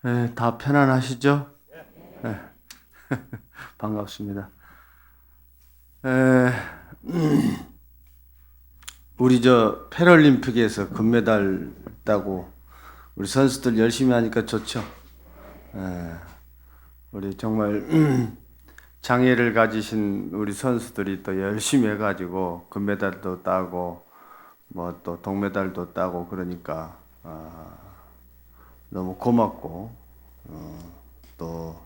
네, 다 편안하시죠? 네, 반갑습니다. 에, 우리 저 패럴림픽에서 금메달 따고 우리 선수들 열심히 하니까 좋죠. 우리 정말 장애를 가지신 우리 선수들이 또 열심히 해가지고 금메달도 따고 뭐 또 동메달도 따고 그러니까 너무 고맙고 또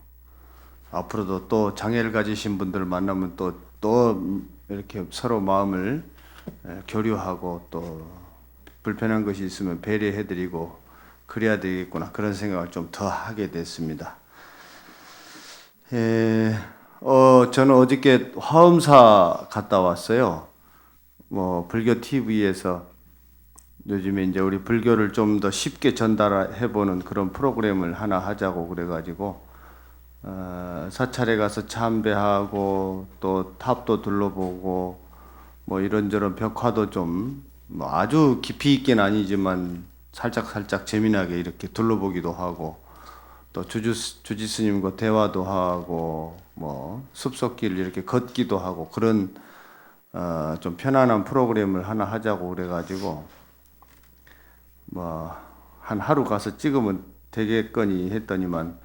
앞으로도 또 장애를 가지신 분들을 만나면 또 이렇게 서로 마음을 교류하고 또 불편한 것이 있으면 배려해드리고 그래야 되겠구나 그런 생각을 좀 더 하게 됐습니다. 저는 어저께 화엄사 갔다 왔어요. 뭐 불교 TV에서 요즘에 이제 우리 불교를 좀 더 쉽게 전달해보는 그런 프로그램을 하나 하자고 그래가지고 사찰에 가서 참배하고 또 탑도 둘러보고 뭐 이런저런 벽화도 좀뭐 아주 깊이 있게는 아니지만 살짝 재미나게 이렇게 둘러보기도 하고 또 주지 스님과 대화도 하고 뭐 숲속길 이렇게 걷기도 하고 그런 좀 편안한 프로그램을 하나 하자고 그래가지고 뭐 한 하루 가서 찍으면 되겠거니 했더니만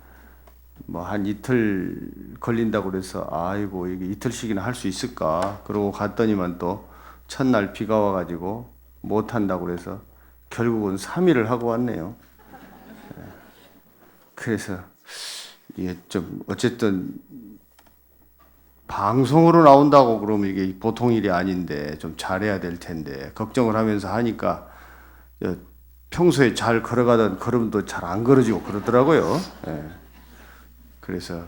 뭐 한 이틀 걸린다고 그래서 아이고 이게 이틀씩이나 할 수 있을까 그러고 갔더니만 또 첫날 비가 와가지고 못 한다고 그래서 결국은 3일을 하고 왔네요. 그래서 이게 좀 어쨌든 방송으로 나온다고 그러면 이게 보통 일이 아닌데 좀 잘해야 될 텐데 걱정을 하면서 하니까 평소에 잘 걸어가던 걸음도 잘 안 걸어지고 그러더라고요. 예. 그래서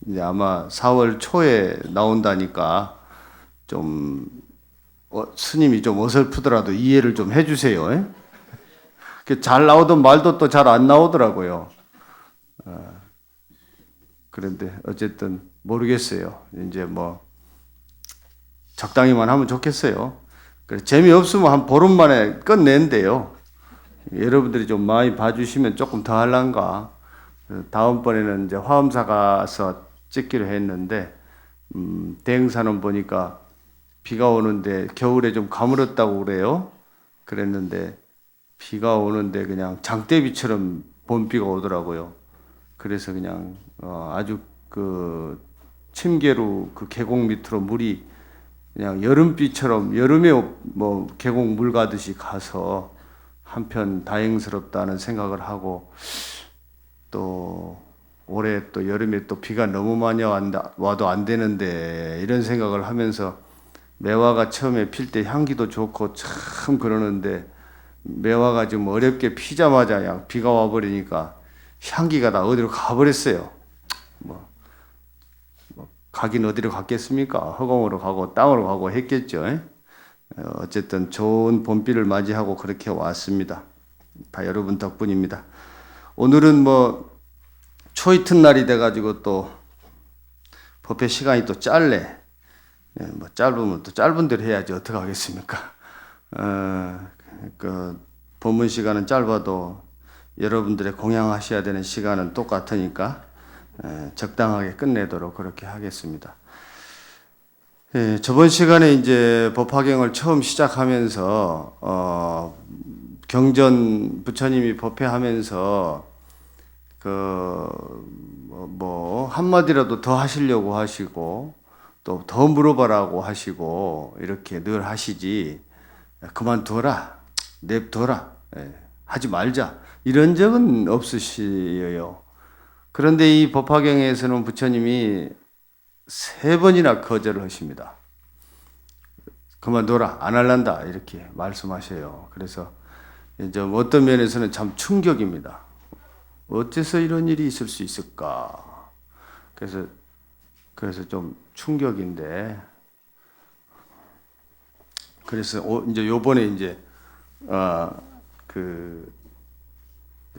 이제 아마 4월 초에 나온다니까 좀 스님이 좀 어설프더라도 이해를 좀 해주세요. 예? 잘 나오던 말도 또 잘 안 나오더라고요. 그런데 어쨌든 모르겠어요. 이제 뭐 적당히만 하면 좋겠어요. 그래 재미없으면 한 보름 만에 끝낸대요. 여러분들이 좀 많이 봐주시면 조금 더 할란가. 다음번에는 이제 화엄사 가서 찍기로 했는데 대흥사는 보니까 비가 오는데 겨울에 좀 가물었다고 그래요. 그랬는데 비가 오는데 그냥 장대비처럼 봄비가 오더라고요. 그래서 그냥 아주 그 침계로 그 계곡 밑으로 물이 그냥 여름비처럼 여름에 뭐 계곡 물 가듯이 가서 한편 다행스럽다는 생각을 하고 또 올해 또 여름에 또 비가 너무 많이 와도 안 되는데 이런 생각을 하면서 매화가 처음에 필 때 향기도 좋고 참 그러는데 매화가 좀 어렵게 피자마자 그냥 비가 와버리니까 향기가 다 어디로 가버렸어요. 뭐, 가긴 어디로 갔겠습니까? 허공으로 가고 땅으로 가고 했겠죠. 어쨌든 좋은 봄비를 맞이하고 그렇게 왔습니다. 다 여러분 덕분입니다. 오늘은 뭐 초이튿날이 돼가지고 또 법회 시간이 또 짧네. 뭐 짧으면 또 짧은 대로 해야지 어떻게 하겠습니까? 그 법문 시간은 짧아도 여러분들의 공양하셔야 되는 시간은 똑같으니까 적당하게 끝내도록 그렇게 하겠습니다. 저번 시간에 이제 법화경을 처음 시작하면서 경전 부처님이 법회하면서 뭐 한마디라도 더 하시려고 하시고 또 더 물어봐라고 하시고 이렇게 늘 하시지 그만둬라 냅둬라 하지 말자 이런 적은 없으시요. 그런데 이 법화경에서는 부처님이 3번이나 거절을 하십니다. 그만둬라 안 할란다 이렇게 말씀하셔요. 그래서 이제 어떤 면에서는 참 충격입니다. 어째서 이런 일이 있을 수 있을까? 그래서 좀 충격인데, 그래서 이제 요번에 이제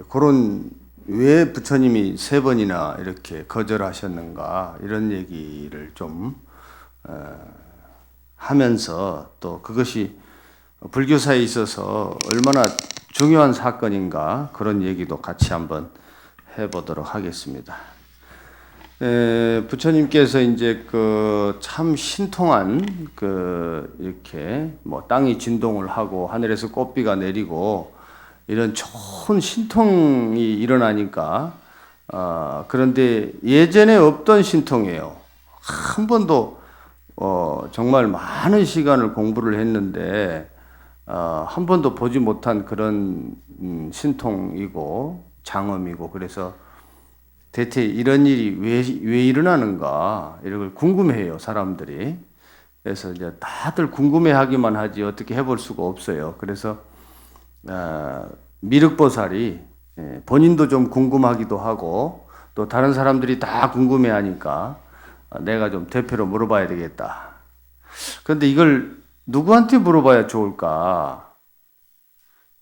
그런 왜 부처님이 3번이나 이렇게 거절하셨는가 이런 얘기를 좀 하면서 또 그것이 불교사에 있어서 얼마나 중요한 사건인가 그런 얘기도 같이 한번 해보도록 하겠습니다. 부처님께서 이제 그 참 신통한 이렇게 뭐 땅이 진동을 하고 하늘에서 꽃비가 내리고 이런 좋은 신통이 일어나니까 그런데 예전에 없던 신통이에요. 한 번도 정말 많은 시간을 공부를 했는데 한 번도 보지 못한 그런 신통이고 장엄이고 그래서 대체 이런 일이 왜 일어나는가 이런 걸 궁금해해요 사람들이. 그래서 이제 다들 궁금해하기만 하지 어떻게 해볼 수가 없어요. 그래서 미륵보살이 본인도 좀 궁금하기도 하고 또 다른 사람들이 다 궁금해하니까 내가 좀 대표로 물어봐야 되겠다. 그런데 이걸 누구한테 물어봐야 좋을까?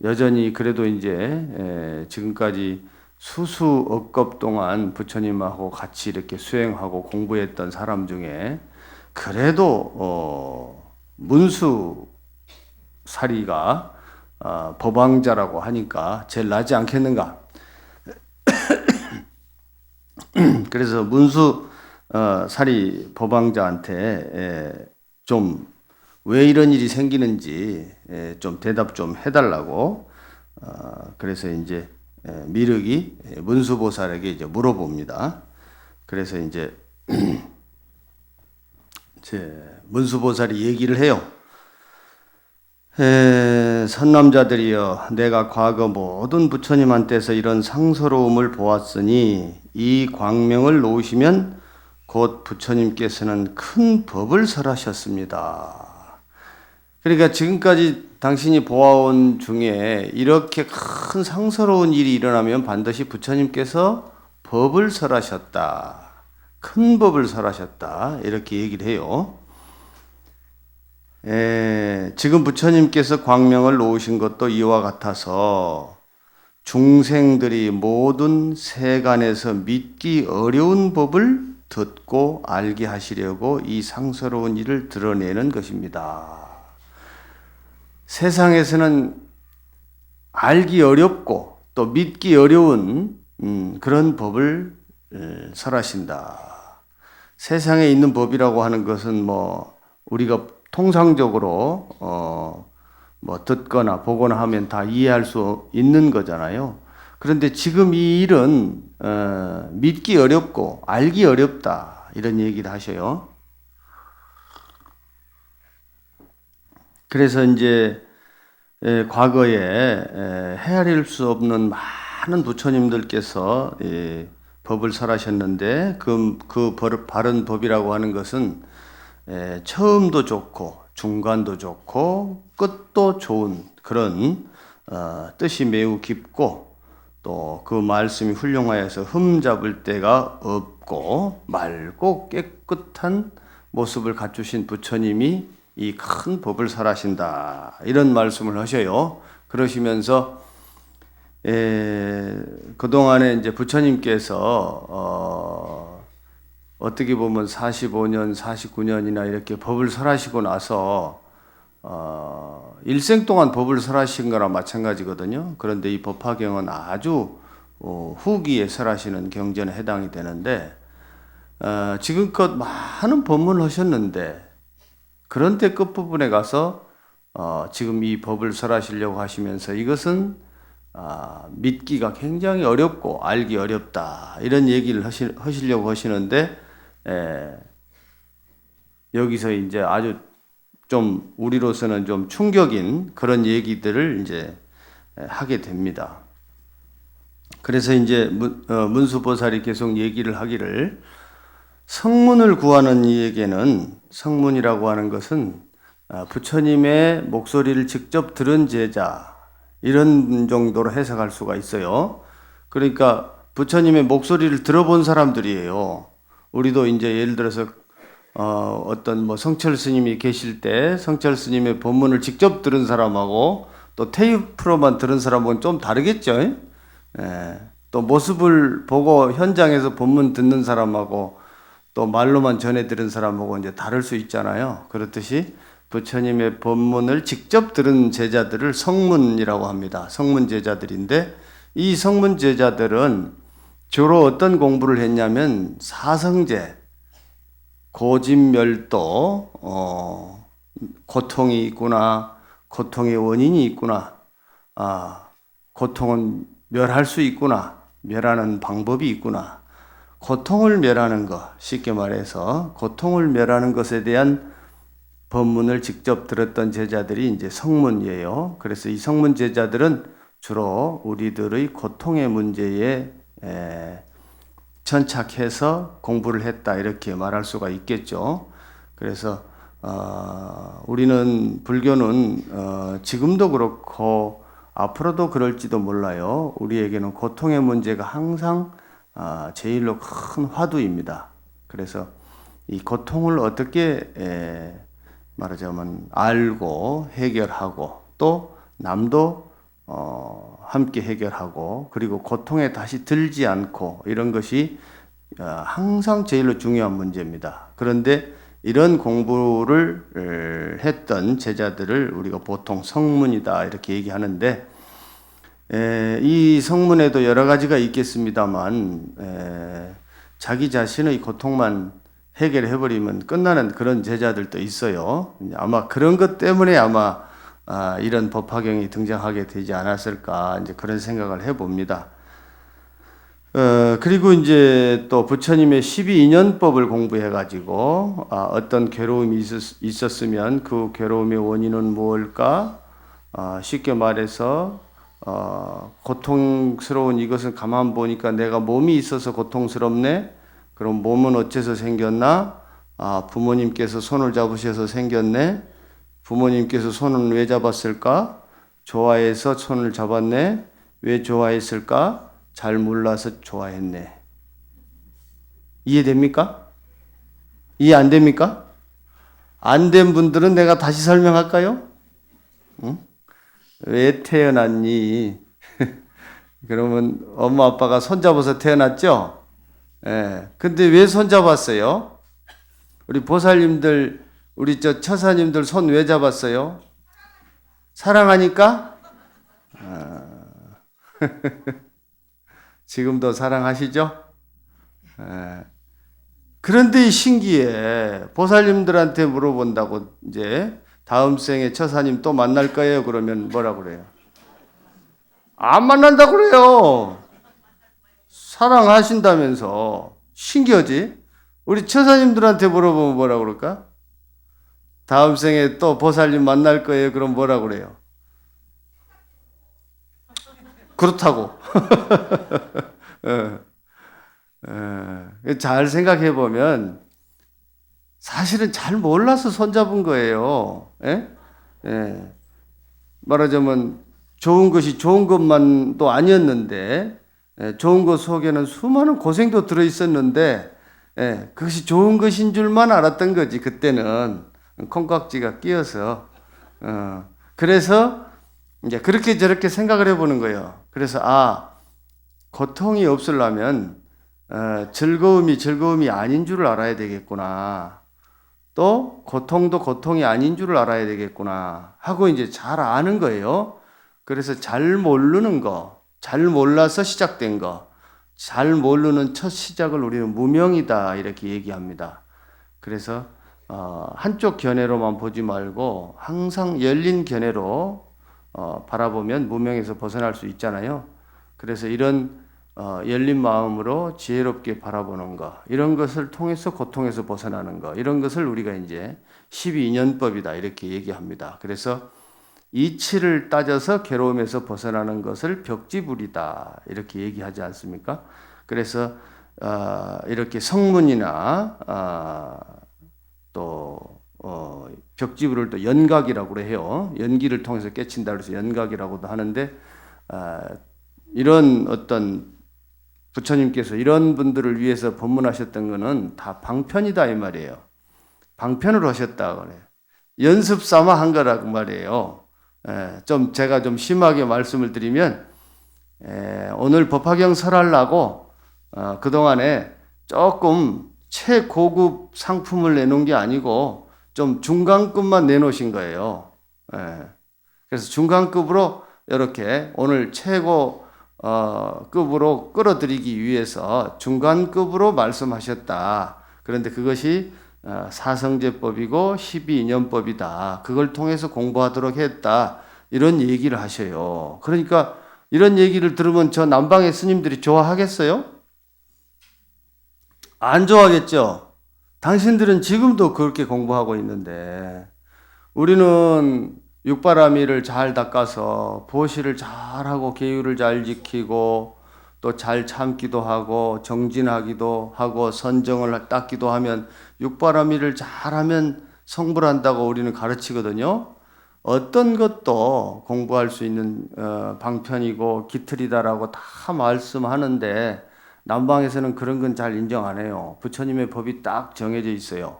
여전히 그래도 이제 지금까지 수수억겁 동안 부처님하고 같이 이렇게 수행하고 공부했던 사람 중에 그래도 문수사리가 법왕자라고 하니까 제일 낫지 않겠는가? 그래서 문수사리 법왕자한테 좀 왜 이런 일이 생기는지 좀 대답 좀 해달라고 그래서 이제 미륵이 문수보살에게 이제 물어봅니다. 그래서 이제 문수보살이 얘기를 해요. 선남자들이여, 내가 과거 모든 부처님한테서 이런 상서로움을 보았으니 이 광명을 놓으시면 곧 부처님께서는 큰 법을 설하셨습니다. 그러니까 지금까지 당신이 보아온 중에 이렇게 큰 상서로운 일이 일어나면 반드시 부처님께서 법을 설하셨다. 큰 법을 설하셨다. 이렇게 얘기를 해요. 지금 부처님께서 광명을 놓으신 것도 이와 같아서 중생들이 모든 세간에서 믿기 어려운 법을 듣고 알게 하시려고 이 상서로운 일을 드러내는 것입니다. 세상에서는 알기 어렵고 또 믿기 어려운 그런 법을 설하신다. 세상에 있는 법이라고 하는 것은 뭐 우리가 통상적으로 뭐 듣거나 보거나 하면 다 이해할 수 있는 거잖아요. 그런데 지금 이 일은 믿기 어렵고 알기 어렵다 이런 얘기를 하셔요. 그래서 이제 과거에 헤아릴 수 없는 많은 부처님들께서 법을 설하셨는데 그 바른 법이라고 하는 것은 처음도 좋고 중간도 좋고 끝도 좋은 그런 뜻이 매우 깊고 또 그 말씀이 훌륭하여서 흠잡을 데가 없고 맑고 깨끗한 모습을 갖추신 부처님이 이 큰 법을 설하신다 이런 말씀을 하셔요. 그러시면서 그동안에 이제 부처님께서 어떻게 보면 45년, 49년이나 이렇게 법을 설하시고 나서 일생 동안 법을 설하신 거나 마찬가지거든요. 그런데 이 법화경은 아주 후기에 설하시는 경전에 해당이 되는데 지금껏 많은 법문을 하셨는데 그런데 끝부분에 가서 지금 이 법을 설하시려고 하시면서 이것은 믿기가 굉장히 어렵고 알기 어렵다 이런 얘기를 하시려고 하시는데 여기서 이제 아주 좀 우리로서는 좀 충격인 그런 얘기들을 이제 하게 됩니다. 그래서 이제 문수보살이 계속 얘기를 하기를 성문을 구하는 이에게는 성문이라고 하는 것은 부처님의 목소리를 직접 들은 제자 이런 정도로 해석할 수가 있어요. 그러니까 부처님의 목소리를 들어본 사람들이에요. 우리도 이제 예를 들어서 어떤 뭐 성철 스님이 계실 때 성철 스님의 법문을 직접 들은 사람하고 또 테이프로만 들은 사람은 좀 다르겠죠. 또 모습을 보고 현장에서 법문 듣는 사람하고 또 말로만 전해 들은 사람하고 이제 다를 수 있잖아요. 그렇듯이 부처님의 법문을 직접 들은 제자들을 성문이라고 합니다. 성문 제자들인데 이 성문 제자들은 주로 어떤 공부를 했냐면 사성제, 고집멸도, 고통이 있구나, 고통의 원인이 있구나, 고통은 멸할 수 있구나, 멸하는 방법이 있구나. 고통을 멸하는 것, 쉽게 말해서 고통을 멸하는 것에 대한 법문을 직접 들었던 제자들이 이제 성문이에요. 그래서 이 성문 제자들은 주로 우리들의 고통의 문제에 천착해서 공부를 했다 이렇게 말할 수가 있겠죠. 그래서 우리는 불교는 지금도 그렇고 앞으로도 그럴지도 몰라요. 우리에게는 고통의 문제가 항상 제일로 큰 화두입니다. 그래서 이 고통을 어떻게 말하자면 알고 해결하고 또 남도 함께 해결하고 그리고 고통에 다시 들지 않고 이런 것이 항상 제일로 중요한 문제입니다. 그런데 이런 공부를 했던 제자들을 우리가 보통 성문이다 이렇게 얘기하는데 이 성문에도 여러 가지가 있겠습니다만 자기 자신의 고통만 해결해버리면 끝나는 그런 제자들도 있어요. 아마 그런 것 때문에 아마 이런 법화경이 등장하게 되지 않았을까 이제 그런 생각을 해봅니다. 그리고 이제 또 부처님의 12인연법을 공부해가지고 어떤 괴로움이 있었으면 그 괴로움의 원인은 무엇일까? 쉽게 말해서 고통스러운 이것을 가만 보니까 내가 몸이 있어서 고통스럽네. 그럼 몸은 어째서 생겼나? 부모님께서 손을 잡으셔서 생겼네. 부모님께서 손은 왜 잡았을까? 좋아해서 손을 잡았네. 왜 좋아했을까? 잘 몰라서 좋아했네. 이해됩니까? 이해 안 됩니까? 안 된 분들은 내가 다시 설명할까요? 응? 왜 태어났니? 그러면 엄마 아빠가 손잡아서 태어났죠? 예. 근데 왜 손잡았어요? 우리 보살님들, 우리 처사님들 손 왜 잡았어요? 사랑하니까? 지금도 사랑하시죠? 예. 그런데 신기해. 보살님들한테 물어본다고 이제 다음 생에 처사님 또 만날 거예요? 그러면 뭐라 그래요? 안 만난다고 그래요. 사랑하신다면서. 신기하지? 우리 처사님들한테 물어보면 뭐라 그럴까? 다음 생에 또 보살님 만날 거예요? 그럼 뭐라 그래요? 그렇다고. 잘 생각해 보면 사실은 잘 몰라서 손잡은 거예요. 예? 예. 말하자면 좋은 것이 좋은 것만도 아니었는데 좋은 것 속에는 수많은 고생도 들어 있었는데 그것이 좋은 것인 줄만 알았던 거지. 그때는 콩깍지가 끼어서 그래서 이제 그렇게 저렇게 생각을 해보는 거예요. 그래서 고통이 없으려면 즐거움이 아닌 줄을 알아야 되겠구나. 또 고통도 고통이 아닌 줄을 알아야 되겠구나 하고 이제 잘 아는 거예요. 그래서 잘 모르는 거, 잘 몰라서 시작된 거, 잘 모르는 첫 시작을 우리는 무명이다 이렇게 얘기합니다. 그래서 한쪽 견해로만 보지 말고 항상 열린 견해로 바라보면 무명에서 벗어날 수 있잖아요. 그래서 이런 열린 마음으로 지혜롭게 바라보는 것, 이런 것을 통해서 고통에서 벗어나는 것, 이런 것을 우리가 이제 12인연법이다 이렇게 얘기합니다. 그래서 이치를 따져서 괴로움에서 벗어나는 것을 벽지불이다 이렇게 얘기하지 않습니까? 그래서 이렇게 성문이나 또 벽지불을 또 연각이라고 해요. 연기를 통해서 깨친다 그래서 연각이라고도 하는데 이런 어떤 부처님께서 이런 분들을 위해서 법문하셨던 것은 다 방편이다 이 말이에요. 방편으로 하셨다 그래요. 연습 삼아 한 거라고 말이에요. 제가 좀 심하게 말씀을 드리면 오늘 법화경 설하려고 그동안에 조금 최고급 상품을 내놓은 게 아니고 좀 중간급만 내놓으신 거예요. 그래서 중간급으로 이렇게 오늘 최고 급으로 끌어들이기 위해서 중간급으로 말씀하셨다. 그런데 그것이 사성제법이고 12인연법이다. 그걸 통해서 공부하도록 했다. 이런 얘기를 하셔요. 그러니까 이런 얘기를 들으면 저 남방의 스님들이 좋아하겠어요? 안 좋아하겠죠? 당신들은 지금도 그렇게 공부하고 있는데 우리는 육바라밀을 잘 닦아서 보시를 잘하고 계율을 잘 지키고 또 잘 참기도 하고 정진하기도 하고 선정을 닦기도 하면 육바라밀을 잘하면 성불한다고 우리는 가르치거든요. 어떤 것도 공부할 수 있는 방편이고 기틀이다라고 다 말씀하는데 남방에서는 그런 건 잘 인정 안 해요. 부처님의 법이 딱 정해져 있어요.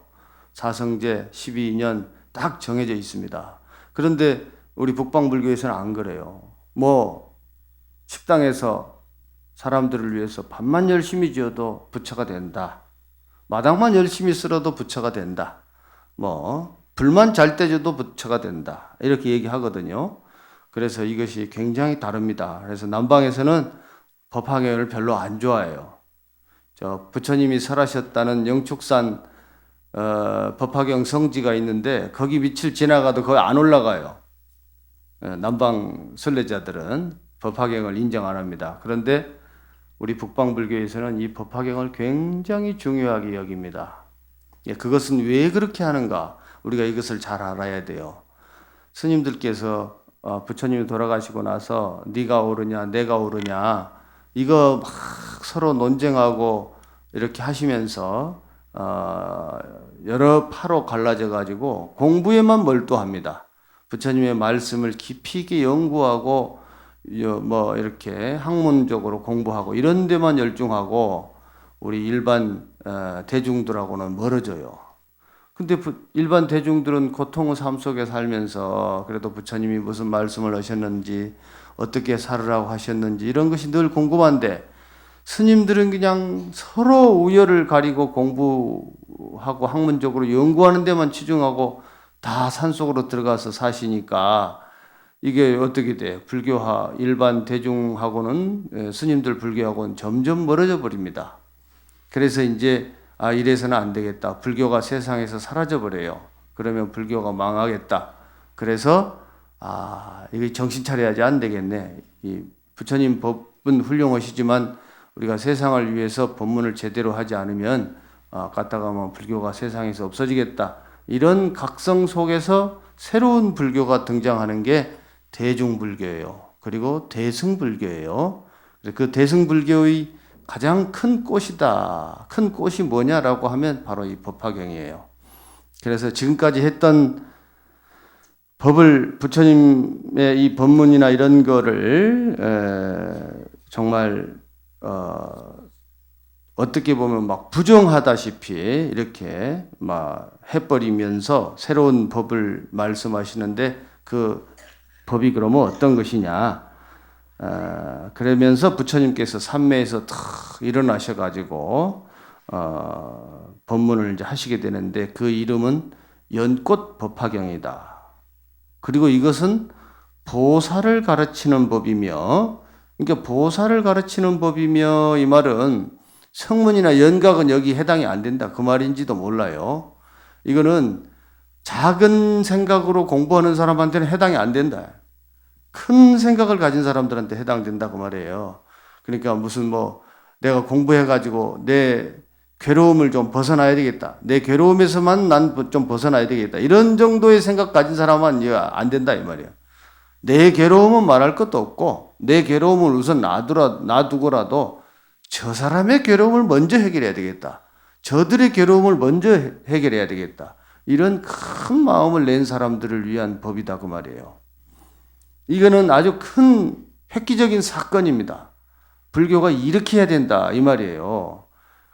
사성제 12년 딱 정해져 있습니다. 그런데 우리 북방불교에서는 안 그래요. 뭐 식당에서 사람들을 위해서 밥만 열심히 지어도 부처가 된다. 마당만 열심히 쓸어도 부처가 된다. 뭐 불만 잘 떼줘도 부처가 된다. 이렇게 얘기하거든요. 그래서 이것이 굉장히 다릅니다. 그래서 남방에서는 법화경을 별로 안 좋아해요. 저 부처님이 설하셨다는 영축산 법화경 성지가 있는데 거기 밑을 지나가도 거기 안 올라가요. 남방 순례자들은 법화경을 인정 안 합니다. 그런데 우리 북방불교에서는 이 법화경을 굉장히 중요하게 여깁니다. 그것은 왜 그렇게 하는가? 우리가 이것을 잘 알아야 돼요. 스님들께서 부처님이 돌아가시고 나서 네가 옳으냐 내가 옳으냐 이거 막 서로 논쟁하고 이렇게 하시면서 여러 파로 갈라져 가지고 공부에만 몰두합니다. 부처님의 말씀을 깊이 있게 연구하고 뭐 이렇게 학문적으로 공부하고 이런 데만 열중하고 우리 일반 대중들하고는 멀어져요. 근데 일반 대중들은 고통의 삶 속에 살면서 그래도 부처님이 무슨 말씀을 하셨는지 어떻게 살으라고 하셨는지 이런 것이 늘 궁금한데 스님들은 그냥 서로 우열을 가리고 공부하고 학문적으로 연구하는 데만 치중하고 다 산속으로 들어가서 사시니까 이게 어떻게 돼? 불교화 일반 대중하고는 스님들 불교하고는 점점 멀어져 버립니다. 그래서 이제 이래서는 안 되겠다. 불교가 세상에서 사라져 버려요. 그러면 불교가 망하겠다. 그래서 이게 정신 차려야지 안 되겠네. 이 부처님 법은 훌륭하시지만 우리가 세상을 위해서 법문을 제대로 하지 않으면 갔다가 뭐 불교가 세상에서 없어지겠다. 이런 각성 속에서 새로운 불교가 등장하는 게 대중불교예요. 그리고 대승불교예요. 그 대승불교의 가장 큰 꽃이다. 큰 꽃이 뭐냐라고 하면 바로 이 법화경이에요. 그래서 지금까지 했던 법을 부처님의 이 법문이나 이런 거를 정말 어떻게 보면 막 부정하다시피 이렇게 막 해버리면서 새로운 법을 말씀하시는데 그 법이 그러면 어떤 것이냐? 그러면서 부처님께서 삼매에서 탁 일어나셔가지고 법문을 이제 하시게 되는데 그 이름은 연꽃 법화경이다. 그리고 이것은 보살을 가르치는 법이며, 그러니까 보살을 가르치는 법이며 이 말은 성문이나 연각은 여기 해당이 안 된다. 그 말인지도 몰라요. 이거는 작은 생각으로 공부하는 사람한테는 해당이 안 된다. 큰 생각을 가진 사람들한테 해당된다 그 말이에요. 그러니까 무슨 뭐 내가 공부해가지고 내 괴로움을 좀 벗어나야 되겠다. 내 괴로움에서만 난 좀 벗어나야 되겠다. 이런 정도의 생각 가진 사람은 이거 안 된다 이 말이에요. 내 괴로움은 말할 것도 없고 내 괴로움을 우선 놔두고라도 저 사람의 괴로움을 먼저 해결해야 되겠다. 저들의 괴로움을 먼저 해결해야 되겠다. 이런 큰 마음을 낸 사람들을 위한 법이다 그 말이에요. 이거는 아주 큰 획기적인 사건입니다. 불교가 이렇게 해야 된다 이 말이에요.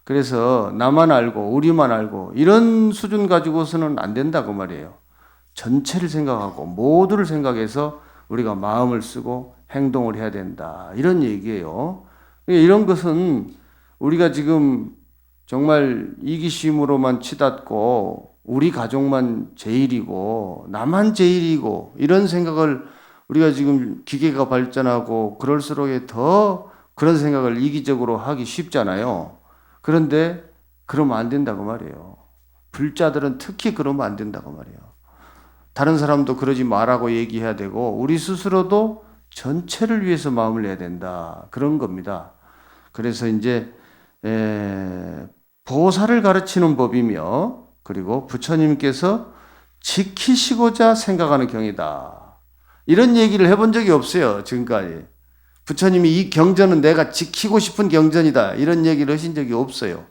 그래서 나만 알고 우리만 알고 이런 수준 가지고서는 안 된다 그 말이에요. 전체를 생각하고 모두를 생각해서 우리가 마음을 쓰고 행동을 해야 된다 이런 얘기예요. 이런 것은 우리가 지금 정말 이기심으로만 치닫고 우리 가족만 제일이고 나만 제일이고 이런 생각을 우리가 지금 기계가 발전하고 그럴수록 더 그런 생각을 이기적으로 하기 쉽잖아요. 그런데 그러면 안 된다고 말이에요. 불자들은 특히 그러면 안 된다고 말이에요. 다른 사람도 그러지 말라고 얘기해야 되고 우리 스스로도 전체를 위해서 마음을 내야 된다. 그런 겁니다. 그래서 이제 보살을 가르치는 법이며 그리고 부처님께서 지키시고자 생각하는 경이다. 이런 얘기를 해본 적이 없어요. 지금까지. 부처님이 이 경전은 내가 지키고 싶은 경전이다. 이런 얘기를 하신 적이 없어요.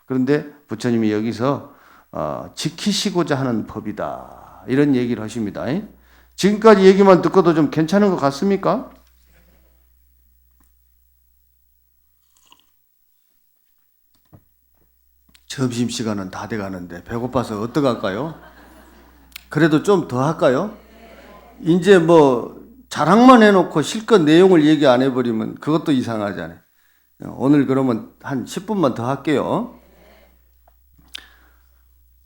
그런데 부처님이 여기서 지키시고자 하는 법이다. 이런 얘기를 하십니다. 지금까지 얘기만 듣고도 좀 괜찮은 것 같습니까? 점심시간은 다 돼가는데 배고파서 어떡할까요? 그래도 좀 더 할까요? 이제 뭐 자랑만 해놓고 실컷 내용을 얘기 안 해버리면 그것도 이상하잖아요. 오늘 그러면 한 10분만 더 할게요.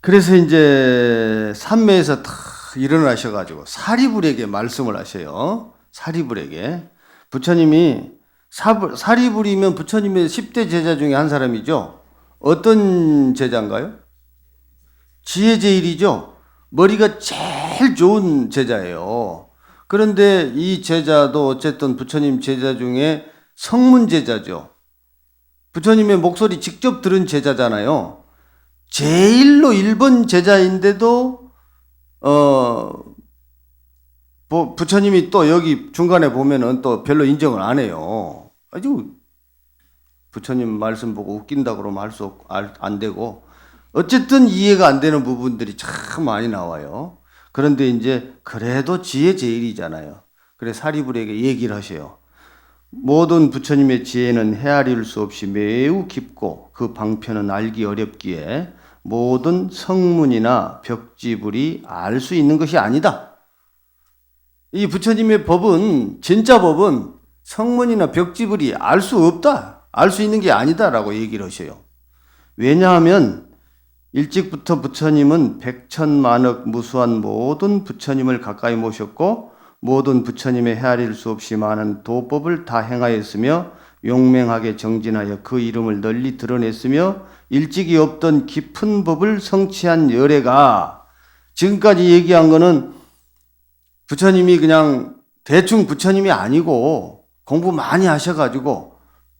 그래서 이제 산매에서 탁 일어나셔가지고 사리불에게 말씀을 하셔요. 사리불에게. 부처님이 사리불이면 부처님의 10대 제자 중에 한 사람이죠. 어떤 제자인가요? 지혜제일이죠. 머리가 제일 좋은 제자예요. 그런데 이 제자도 어쨌든 부처님 제자 중에 성문 제자죠. 부처님의 목소리 직접 들은 제자잖아요. 제일로 1번 제자인데도 부처님이 또 여기 중간에 보면은 또 별로 인정을 안 해요. 아주 부처님 말씀 보고 웃긴다 그러면 안 되고 어쨌든 이해가 안 되는 부분들이 참 많이 나와요. 그런데 이제 그래도 지혜 제일이잖아요. 그래 사리불에게 얘기를 하셔요. 모든 부처님의 지혜는 헤아릴 수 없이 매우 깊고 그 방편은 알기 어렵기에 모든 성문이나 벽지불이 알 수 있는 것이 아니다. 이 부처님의 법은 진짜 법은 성문이나 벽지불이 알 수 없다. 알 수 있는 게 아니다라고 얘기를 하셔요. 왜냐하면 일찍부터 부처님은 백천만억 무수한 모든 부처님을 가까이 모셨고 모든 부처님의 헤아릴 수 없이 많은 도법을 다 행하였으며 용맹하게 정진하여 그 이름을 널리 드러냈으며 일찍이 없던 깊은 법을 성취한 열애가 지금까지 얘기한 거는 부처님이 그냥 대충 부처님이 아니고 공부 많이 하셔가지고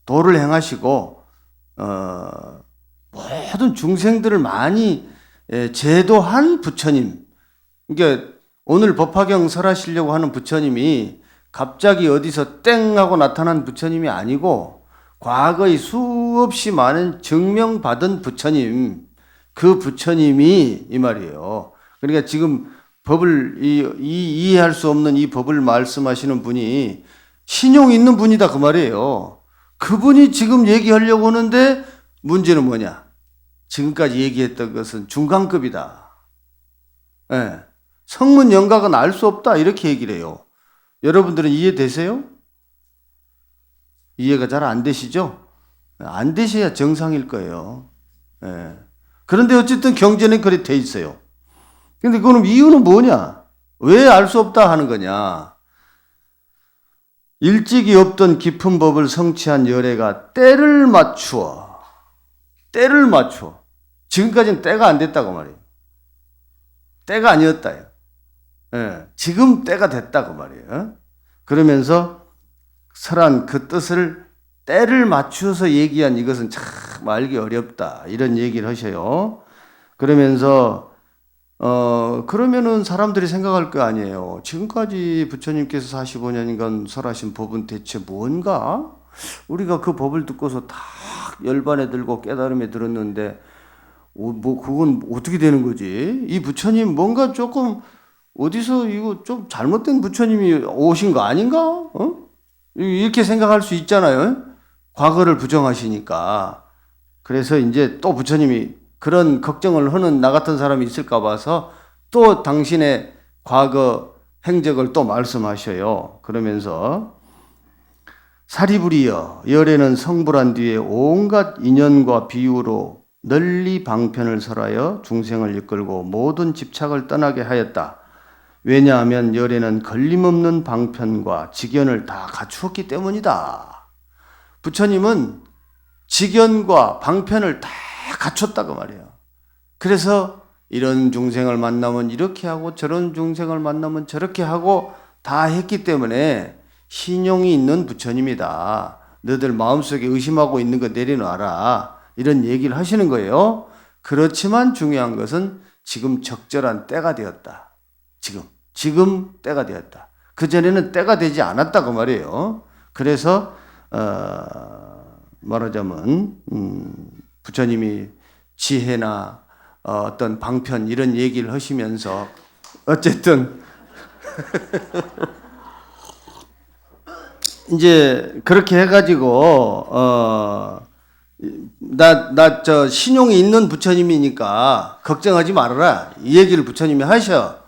도를 행하시고 모든 중생들을 많이 제도한 부처님. 그러니까 오늘 법화경 설하시려고 하는 부처님이 갑자기 어디서 땡 하고 나타난 부처님이 아니고 과거에 수없이 많은 증명받은 부처님, 그 부처님이 이 말이에요. 그러니까 지금 법을 이해할 수 없는 이 법을 말씀하시는 분이 신용 있는 분이다 그 말이에요. 그분이 지금 얘기하려고 하는데 문제는 뭐냐? 지금까지 얘기했던 것은 중간급이다. 네. 성문 영각은 알 수 없다 이렇게 얘기를 해요. 여러분들은 이해되세요? 이해가 잘 안 되시죠? 안 되셔야 정상일 거예요. 네. 그런데 어쨌든 경전에 그렇게 돼 있어요. 근데 그럼 이유는 뭐냐? 왜 알 수 없다 하는 거냐? 일찍이 없던 깊은 법을 성취한 열애가 때를 맞추어. 지금까지는 때가 안 됐다고 말이에요. 때가 아니었다. 예, 지금 때가 됐다고 말이에요. 그러면서 설한 그 뜻을 때를 맞추어서 얘기한 이것은 참 알기 어렵다. 이런 얘기를 하셔요. 그러면서 그러면은 사람들이 생각할 거 아니에요. 지금까지 부처님께서 45년간 설하신 법은 대체 뭔가? 우리가 그 법을 듣고서 다 열반에 들고 깨달음에 들었는데 뭐 그건 어떻게 되는 거지? 이 부처님 뭔가 조금 어디서 이거 좀 잘못된 부처님이 오신 거 아닌가? 이렇게 생각할 수 있잖아요. 과거를 부정하시니까. 그래서 이제 또 부처님이 그런 걱정을 하는 나 같은 사람이 있을까 봐서 또 당신의 과거 행적을 또 말씀하셔요. 그러면서 사리불이여 열애는 성불한 뒤에 온갖 인연과 비유로 널리 방편을 설하여 중생을 이끌고 모든 집착을 떠나게 하였다. 왜냐하면 열애는 걸림없는 방편과 직연을 다 갖추었기 때문이다. 부처님은 직연과 방편을 다 갖췄다고 말이에요. 그래서 이런 중생을 만나면 이렇게 하고 저런 중생을 만나면 저렇게 하고 다 했기 때문에 신용이 있는 부처님이다. 너들 마음속에 의심하고 있는 거 내려놔라. 이런 얘기를 하시는 거예요. 그렇지만 중요한 것은 지금 적절한 때가 되었다. 지금 때가 되었다. 그전에는 때가 되지 않았다고 말이에요. 그래서 말하자면 부처님이 지혜나 어떤 방편 이런 얘기를 하시면서 어쨌든 이제 그렇게 해가지고 나 저 신용이 있는 부처님이니까 걱정하지 말아라 이 얘기를 부처님이 하셔.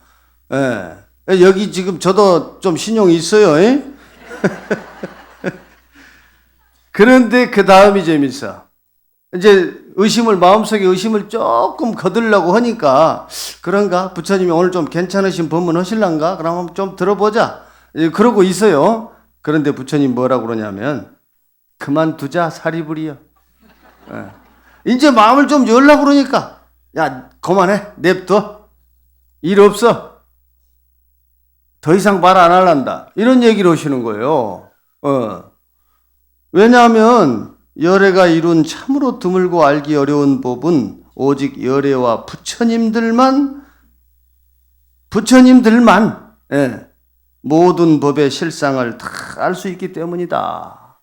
예. 여기 지금 저도 좀 신용이 있어요. 예? 그런데 그 다음이 재밌어. 이제 마음속에 의심을 조금 거두려고 하니까 그런가? 부처님이 오늘 좀 괜찮으신 법문 하실란가? 그럼 한번 좀 들어보자. 그러고 있어요. 그런데 부처님 뭐라고 그러냐면 그만두자 사리불이여. 이제 마음을 좀 열려고 그러니까 야 그만해 냅둬. 일 없어. 더 이상 말 안 할란다. 이런 얘기를 하시는 거예요. 왜냐하면 열애가 이룬 참으로 드물고 알기 어려운 법은 오직 열애와 부처님들만 모든 법의 실상을 다 알 수 있기 때문이다.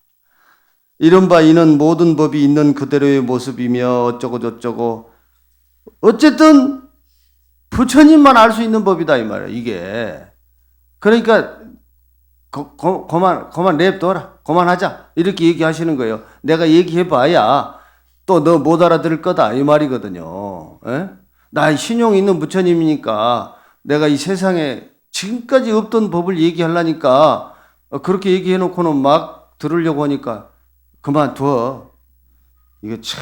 이른바 이는 모든 법이 있는 그대로의 모습이며 어쩌고 저쩌고 어쨌든 부처님만 알 수 있는 법이다 이 말이야 이게. 그러니까 그만 냅둬라. 그만하자. 이렇게 얘기하시는 거예요. 내가 얘기해봐야 또 너 못 알아들을 거다. 이 말이거든요. 에? 나 신용 있는 부처님이니까 내가 이 세상에 지금까지 없던 법을 얘기하려니까 그렇게 얘기해놓고는 막 들으려고 하니까 그만둬. 이게 참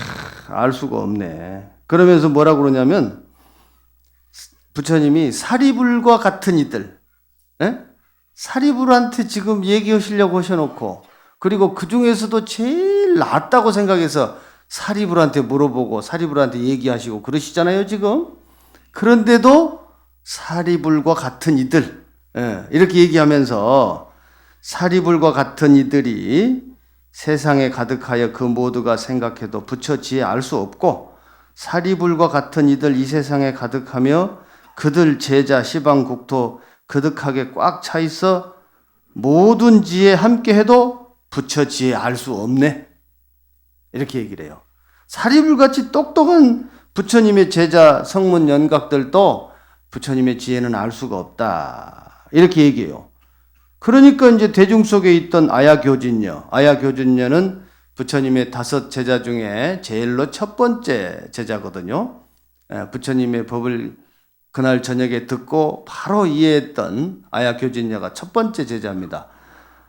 알 수가 없네. 그러면서 뭐라고 그러냐면 부처님이 사리불과 같은 이들 사리불한테 지금 얘기하시려고 하셔놓고 그리고 그 중에서도 제일 낫다고 생각해서 사리불한테 물어보고 사리불한테 얘기하시고 그러시잖아요 지금. 그런데도 사리불과 같은 이들 이렇게 얘기하면서 사리불과 같은 이들이 세상에 가득하여 그 모두가 생각해도 부처 지혜 알 수 없고 사리불과 같은 이들 이 세상에 가득하며 그들 제자 시방국토 그득하게 꽉 차 있어 모든 지혜 함께 해도 부처 지혜 알 수 없네. 이렇게 얘기를 해요. 사리불같이 똑똑한 부처님의 제자 성문 연각들도 부처님의 지혜는 알 수가 없다. 이렇게 얘기해요. 그러니까 이제 대중 속에 있던 아야교진녀는 부처님의 5 제자 중에 제일로 첫 번째 제자거든요. 부처님의 법을 그날 저녁에 듣고 바로 이해했던 아야교진녀가 첫 번째 제자입니다.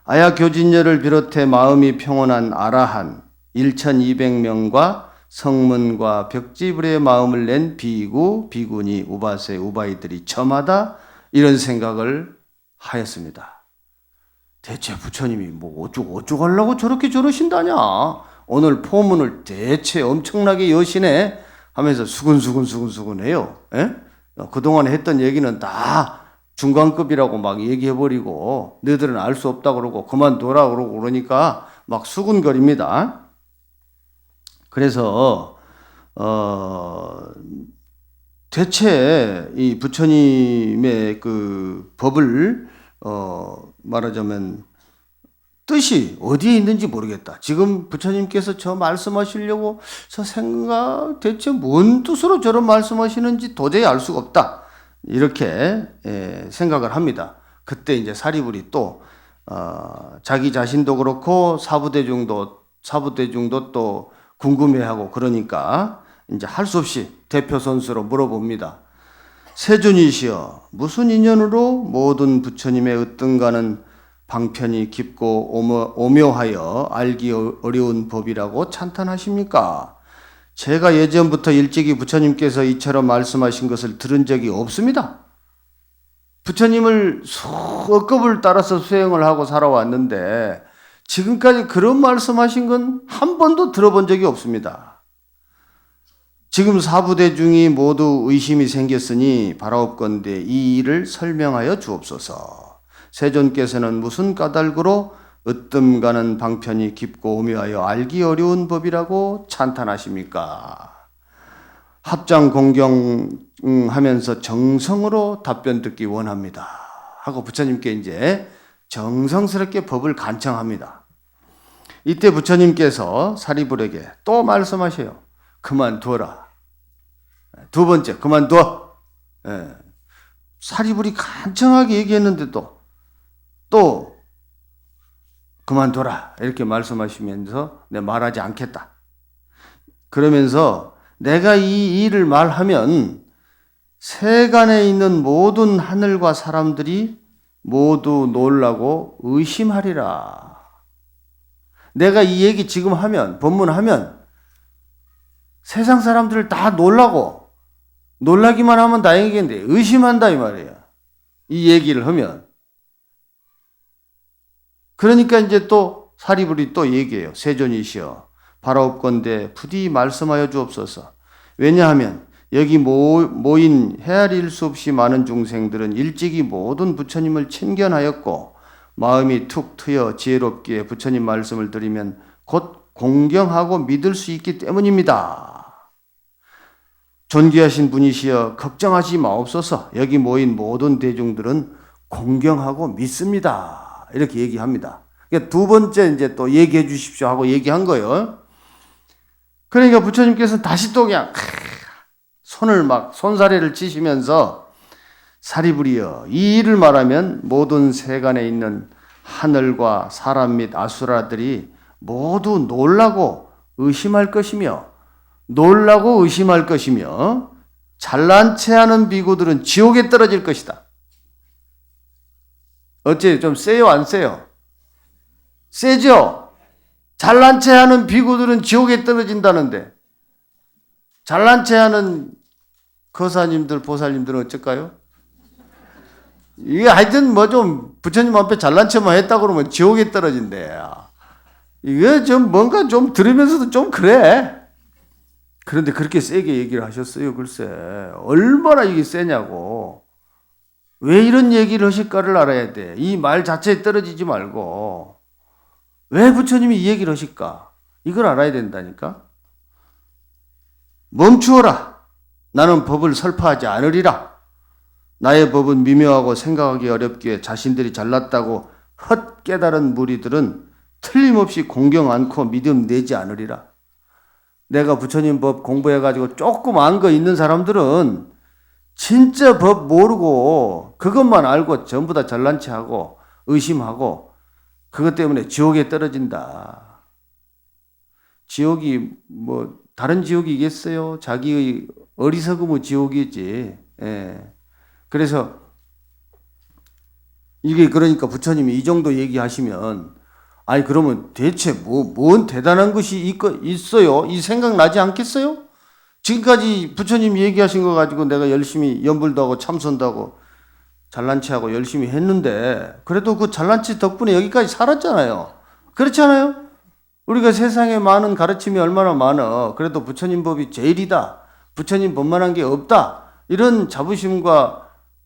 아야교진녀를 비롯해 마음이 평온한 아라한 1200명과 성문과 벽지불의 마음을 낸 비구, 비구니, 우바세, 우바이들이 저마다 이런 생각을 하였습니다. 대체 부처님이 뭐 어쩌고 하려고 저렇게 저러신다냐? 오늘 포문을 대체 엄청나게 여시네 하면서 수근수근해요. 그동안 했던 얘기는 다 중간급이라고 막 얘기해버리고 너희들은 알 수 없다 그러고 그만둬라 그러고 그러니까 막 수근거립니다. 그래서 대체 이 부처님의 그 법을 말하자면 뜻이 어디에 있는지 모르겠다. 지금 부처님께서 저 말씀하시려고 저 생각 대체 뭔 뜻으로 저런 말씀하시는지 도저히 알 수가 없다. 이렇게 생각을 합니다. 그때 이제 사리불이 또 자기 자신도 그렇고 사부대중도 또 궁금해하고 그러니까 이제 할 수 없이 대표 선수로 물어봅니다. 세존이시여 무슨 인연으로 모든 부처님의 으뜸가는 방편이 깊고 오묘하여 알기 어려운 법이라고 찬탄하십니까? 제가 예전부터 일찍이 부처님께서 이처럼 말씀하신 것을 들은 적이 없습니다. 부처님을 수억급을 따라서 수행을 하고 살아왔는데 지금까지 그런 말씀하신 건 한 번도 들어본 적이 없습니다. 지금 사부대중이 모두 의심이 생겼으니 바라옵건대 이 일을 설명하여 주옵소서. 세존께서는 무슨 까닭으로 으뜸가는 방편이 깊고 오묘하여 알기 어려운 법이라고 찬탄하십니까? 합장 공경하면서 정성으로 답변 듣기 원합니다. 하고 부처님께 이제 정성스럽게 법을 간청합니다. 이때 부처님께서 사리불에게 또 말씀하셔요. 그만두어라. 두 번째, 그만둬. 사리불이 간청하게 얘기했는데도 또 그만둬라. 이렇게 말씀하시면서 내 말하지 않겠다. 그러면서 내가 이 일을 말하면 세간에 있는 모든 하늘과 사람들이 모두 놀라고 의심하리라. 내가 이 얘기 지금 하면, 법문하면 세상 사람들을 다 놀라기만 하면 다행이겠는데 의심한다 이 말이에요. 이 얘기를 하면. 그러니까 이제 또 사리불이 또 얘기해요. 세존이시여 바라옵건대 부디 말씀하여 주옵소서. 왜냐하면 여기 모인 헤아릴 수 없이 많은 중생들은 일찍이 모든 부처님을 친견하였고 마음이 툭 트여 지혜롭기에 부처님 말씀을 들으면 곧 공경하고 믿을 수 있기 때문입니다. 존귀하신 분이시여 걱정하지 마옵소서. 여기 모인 모든 대중들은 공경하고 믿습니다. 이렇게 얘기합니다. 그러니까 두 번째 이제 또 얘기해 주십시오 하고 얘기한 거예요. 그러니까 부처님께서 다시 또 그냥 손을 막 손사래를 치시면서 사리불이여 이 일을 말하면 모든 세간에 있는 하늘과 사람 및 아수라들이 모두 놀라고 의심할 것이며 잘난 체하는 비구들은 지옥에 떨어질 것이다. 어째 좀 세요 안 세요? 세죠? 잘난 체하는 비구들은 지옥에 떨어진다는데 잘난 체하는 거사님들 보살님들은 어쩔까요? 이게 하여튼 뭐 좀 부처님 앞에 잘난 체만 했다 그러면 지옥에 떨어진대. 이게 좀 뭔가 좀 들으면서도 좀 그래. 그런데 그렇게 세게 얘기를 하셨어요. 글쎄 얼마나 이게 세냐고. 왜 이런 얘기를 하실까를 알아야 돼. 이 말 자체에 떨어지지 말고 왜 부처님이 이 얘기를 하실까? 이걸 알아야 된다니까. 멈추어라. 나는 법을 설파하지 않으리라. 나의 법은 미묘하고 생각하기 어렵기에 자신들이 잘났다고 헛 깨달은 무리들은 틀림없이 공경 않고 믿음 내지 않으리라. 내가 부처님 법 공부해가지고 조금 안 거 있는 사람들은 진짜 법 모르고 그것만 알고 전부 다 잘난 체하고 의심하고 그것 때문에 지옥에 떨어진다. 지옥이 뭐 다른 지옥이겠어요? 자기의 어리석음의 지옥이지. 예. 그래서 이게 그러니까 부처님이 이 정도 얘기하시면 아니 그러면 대체 뭔 대단한 것이 있어요? 이 생각 나지 않겠어요? 지금까지 부처님 얘기하신 거 가지고 내가 열심히 연불도 하고 참선도 하고 잘난 체하고 열심히 했는데 그래도 그 잘난 체 덕분에 여기까지 살았잖아요. 그렇지 않아요? 우리가 세상에 많은 가르침이 얼마나 많아. 그래도 부처님 법이 제일이다. 부처님 법만한 게 없다. 이런 자부심과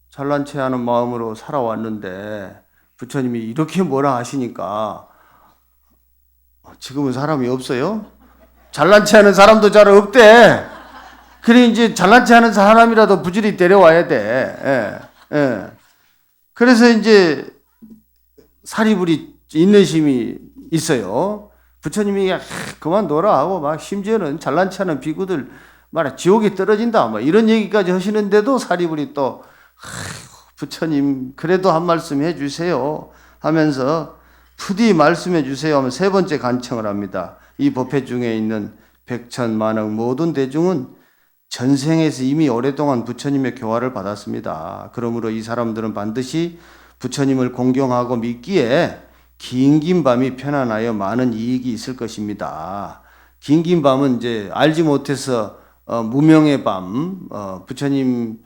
잘난 체하는 마음으로 살아왔는데 부처님이 이렇게 뭐라 하시니까 지금은 사람이 없어요? 잘난 체하는 사람도 잘 없대. 그래 이제 잘난 체하는 사람이라도 부지런히 데려와야 돼. 예. 그래서 이제 사리불이 인내심이 있어요. 부처님이 그만둬라 하고 막 심지어는 잘난 체하는 비구들 말아 지옥에 떨어진다 뭐 이런 얘기까지 하시는데도 사리불이 또 부처님 그래도 한 말씀 해주세요 하면서 부디 말씀해 주세요 하면 세 번째 간청을 합니다. 이 법회 중에 있는 백천만억 모든 대중은 전생에서 이미 오랫동안 부처님의 교화를 받았습니다. 그러므로 이 사람들은 반드시 부처님을 공경하고 믿기에 긴긴 밤이 편안하여 많은 이익이 있을 것입니다. 긴긴 밤은 이제 알지 못해서 무명의 밤, 부처님이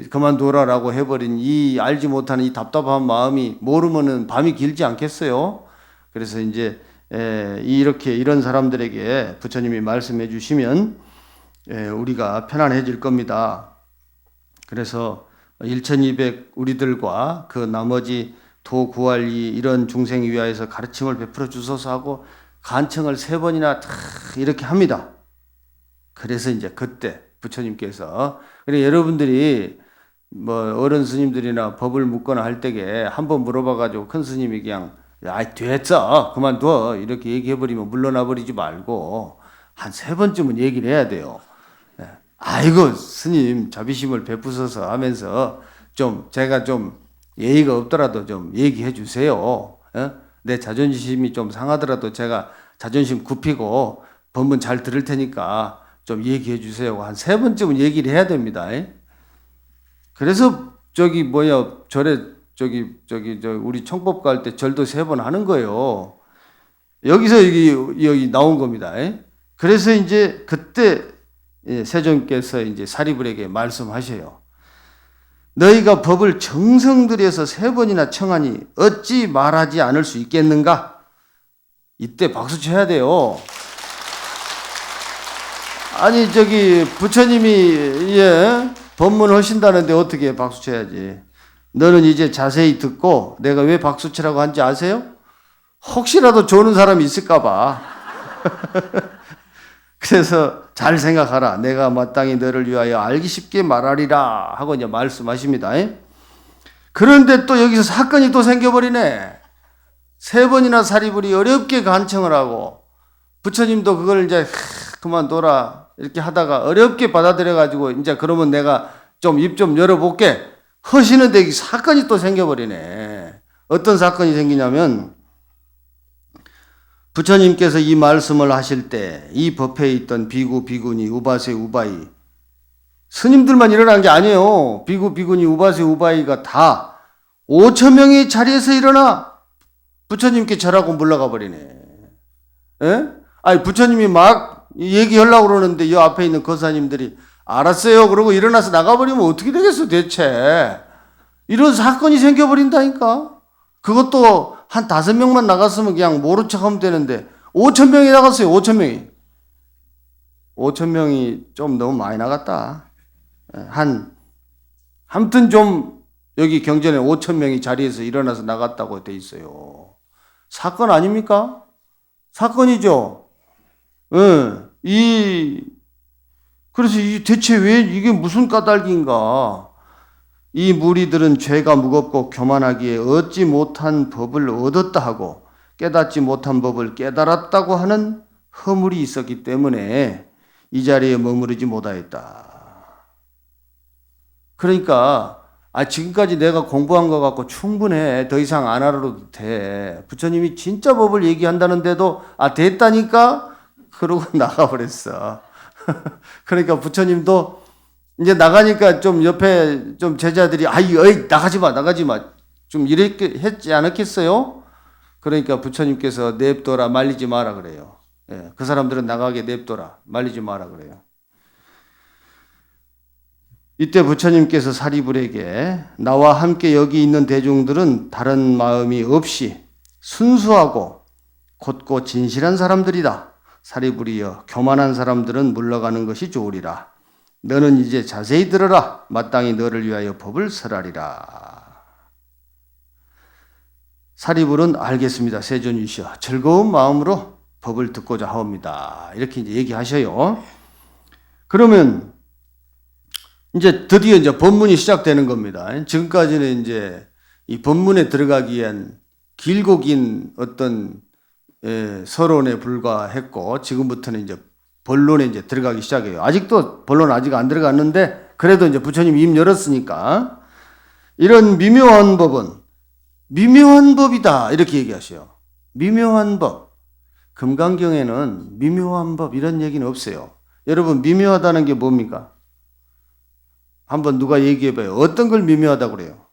그만둬라라고 해버린 이 알지 못하는 이 답답한 마음이 모르면은 밤이 길지 않겠어요? 그래서 이제 이렇게 이런 사람들에게 부처님이 말씀해 주시면 우리가 편안해질 겁니다. 그래서 1200 우리들과 그 나머지 도구활리 이런 중생 위하여서 가르침을 베풀어 주소서 하고 간청을 3번이나 이렇게 합니다. 그래서 이제 그때 부처님께서 그래 여러분들이 뭐 어른 스님들이나 법을 묻거나 할 때에 한번 물어봐 가지고 큰 스님이 그냥 야 됐어 그만둬 이렇게 얘기해버리면 물러나 버리지 말고 한 3번쯤은 얘기를 해야 돼요. 아이고 스님 자비심을 베푸셔서 하면서 좀 제가 좀 예의가 없더라도 좀 얘기해 주세요. 내 자존심이 좀 상하더라도 제가 자존심 굽히고 법문 잘 들을 테니까 좀 얘기해 주세요. 한 3번쯤은 얘기를 해야 됩니다. 그래서 절에 우리 청법 갈 때 절도 3번 하는 거예요. 여기서 여기 나온 겁니다. 그래서 이제 그때 세존께서 이제 사리불에게 말씀하셔요. 너희가 법을 정성 들여서 3번이나 청하니 어찌 말하지 않을 수 있겠는가? 이때 박수 쳐야 돼요. 아니 부처님이 법문 하신다는데 어떻게 박수 쳐야지. 너는 이제 자세히 듣고 내가 왜 박수 치라고 한지 아세요? 혹시라도 조는 사람이 있을까 봐. 그래서 잘 생각하라. 내가 마땅히 너를 위하여 알기 쉽게 말하리라 하고 이제 말씀하십니다. 그런데 또 여기서 사건이 또 생겨버리네. 3번이나 사리불이 어렵게 간청을 하고 부처님도 그걸 이제 그만둬라 이렇게 하다가 어렵게 받아들여가지고 이제 그러면 내가 좀 입 좀 열어볼게 하시는데 사건이 또 생겨버리네. 어떤 사건이 생기냐면 부처님께서 이 말씀을 하실 때 이 법회에 있던 비구, 비구니, 우바세, 우바이 스님들만 일어난 게 아니에요. 비구, 비구니, 우바세, 우바이가 다 5,000명의 자리에서 일어나 부처님께 절하고 물러가 버리네. 아니 부처님이 막 얘기하려고 그러는데 이 앞에 있는 거사님들이 알았어요 그러고 일어나서 나가버리면 어떻게 되겠어 대체. 이런 사건이 생겨버린다니까. 그것도 한 5명만 나갔으면 그냥 모른 척하면 되는데 5,000명이 나갔어요. 5,000명이. 5,000명이 좀 너무 많이 나갔다. 아무튼 좀 여기 경전에 5,000명이 자리에서 일어나서 나갔다고 돼 있어요. 사건 아닙니까? 사건이죠. 그래서 대체 왜 이게 무슨 까닭인가? 이 무리들은 죄가 무겁고 교만하기에 얻지 못한 법을 얻었다 하고 깨닫지 못한 법을 깨달았다고 하는 허물이 있었기 때문에 이 자리에 머무르지 못하였다. 그러니까 지금까지 내가 공부한 것 같고 충분해. 더 이상 안 알아도 돼. 부처님이 진짜 법을 얘기한다는데도 됐다니까? 그러고 나가버렸어. 그러니까 부처님도 이제 나가니까 좀 옆에 좀 제자들이 어이 나가지 마 좀 이렇게 했지 않았겠어요? 그러니까 부처님께서 냅둬라 말리지 마라 그래요. 그 사람들은 나가게 냅둬라 말리지 마라 그래요. 이때 부처님께서 사리불에게 나와 함께 여기 있는 대중들은 다른 마음이 없이 순수하고 곧고 진실한 사람들이다. 사리불이여 교만한 사람들은 물러가는 것이 좋으리라. 너는 이제 자세히 들어라. 마땅히 너를 위하여 법을 설하리라. 사리불은 알겠습니다. 세존이시여 즐거운 마음으로 법을 듣고자 하옵니다. 이렇게 이제 얘기하셔요. 그러면 이제 드디어 이제 법문이 시작되는 겁니다. 지금까지는 이제 이 법문에 들어가기 위한 길고 긴 어떤 서론에 불과했고 지금부터는 이제 본론에 이제 들어가기 시작해요. 아직도 본론 아직 안 들어갔는데 그래도 이제 부처님이 입 열었으니까 이런 미묘한 법은 미묘한 법이다 이렇게 얘기하셔요. 미묘한 법. 금강경에는 미묘한 법 이런 얘기는 없어요. 여러분 미묘하다는 게 뭡니까? 한번 누가 얘기해봐요. 어떤 걸 미묘하다고 그래요?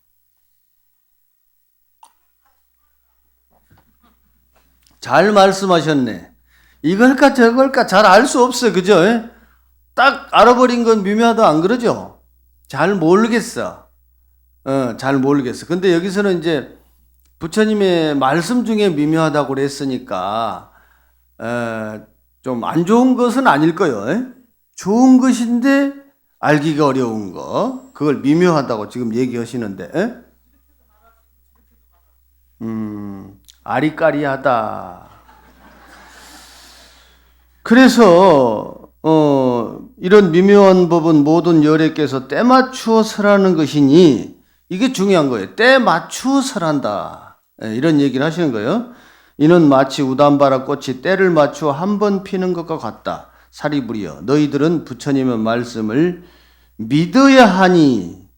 잘 말씀하셨네. 이걸까 저걸까 잘 알 수 없어요. 그죠? 딱 알아버린 건 미묘하다 안 그러죠? 잘 모르겠어. 잘 모르겠어. 근데 여기서는 이제 부처님의 말씀 중에 미묘하다고 그랬으니까 좀 안 좋은 것은 아닐 거예요. 좋은 것인데 알기가 어려운 거, 그걸 미묘하다고 지금 얘기하시는데, 아리까리하다. 그래서 이런 미묘한 법은 모든 열애께서 때 맞추어 설하는 것이니, 이게 중요한 거예요. 때 맞추어 설한다. 이런 얘기를 하시는 거예요. 이는 마치 우담바라 꽃이 때를 맞추어 한 번 피는 것과 같다. 사리부리여, 너희들은 부처님의 말씀을 믿어야 하니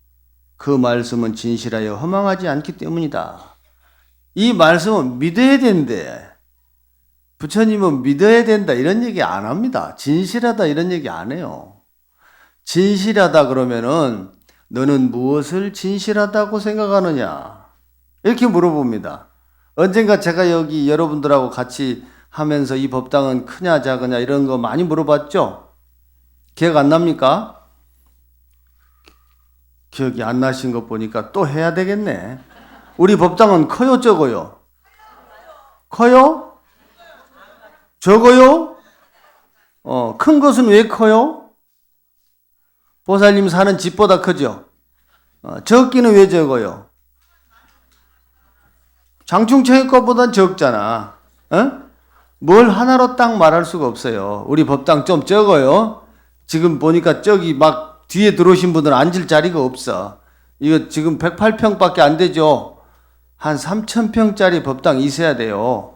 그 말씀은 진실하여 허망하지 않기 때문이다. 이 말씀은 믿어야 된대. 부처님은 믿어야 된다 이런 얘기 안 합니다. 진실하다 이런 얘기 안 해요. 진실하다 그러면은 너는 무엇을 진실하다고 생각하느냐? 이렇게 물어봅니다. 언젠가 제가 여기 여러분들하고 같이 하면서 이 법당은 크냐 작으냐 이런 거 많이 물어봤죠? 기억 안 납니까? 기억이 안 나신 거 보니까 또 해야 되겠네. 우리 법당은 커요 적어요? 커요? 적어요? 큰 것은 왜 커요? 보살님 사는 집보다 크죠? 적기는 왜 적어요? 장충청의 것보단 적잖아. 뭘 하나로 딱 말할 수가 없어요. 우리 법당 좀 적어요. 지금 보니까 저기 막 뒤에 들어오신 분들은 앉을 자리가 없어. 이거 지금 108평밖에 안 되죠? 한 3,000평짜리 법당 있어야 돼요.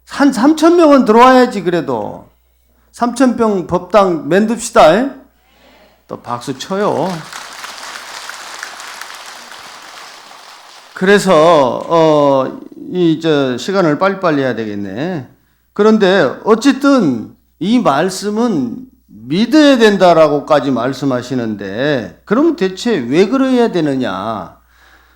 한 3,000명은 들어와야지 그래도. 3,000평 법당 만듭시다. 또 박수 쳐요. 그래서 시간을 빨리빨리 해야 되겠네. 그런데 어쨌든 이 말씀은 믿어야 된다라고까지 말씀하시는데, 그럼 대체 왜 그래야 되느냐?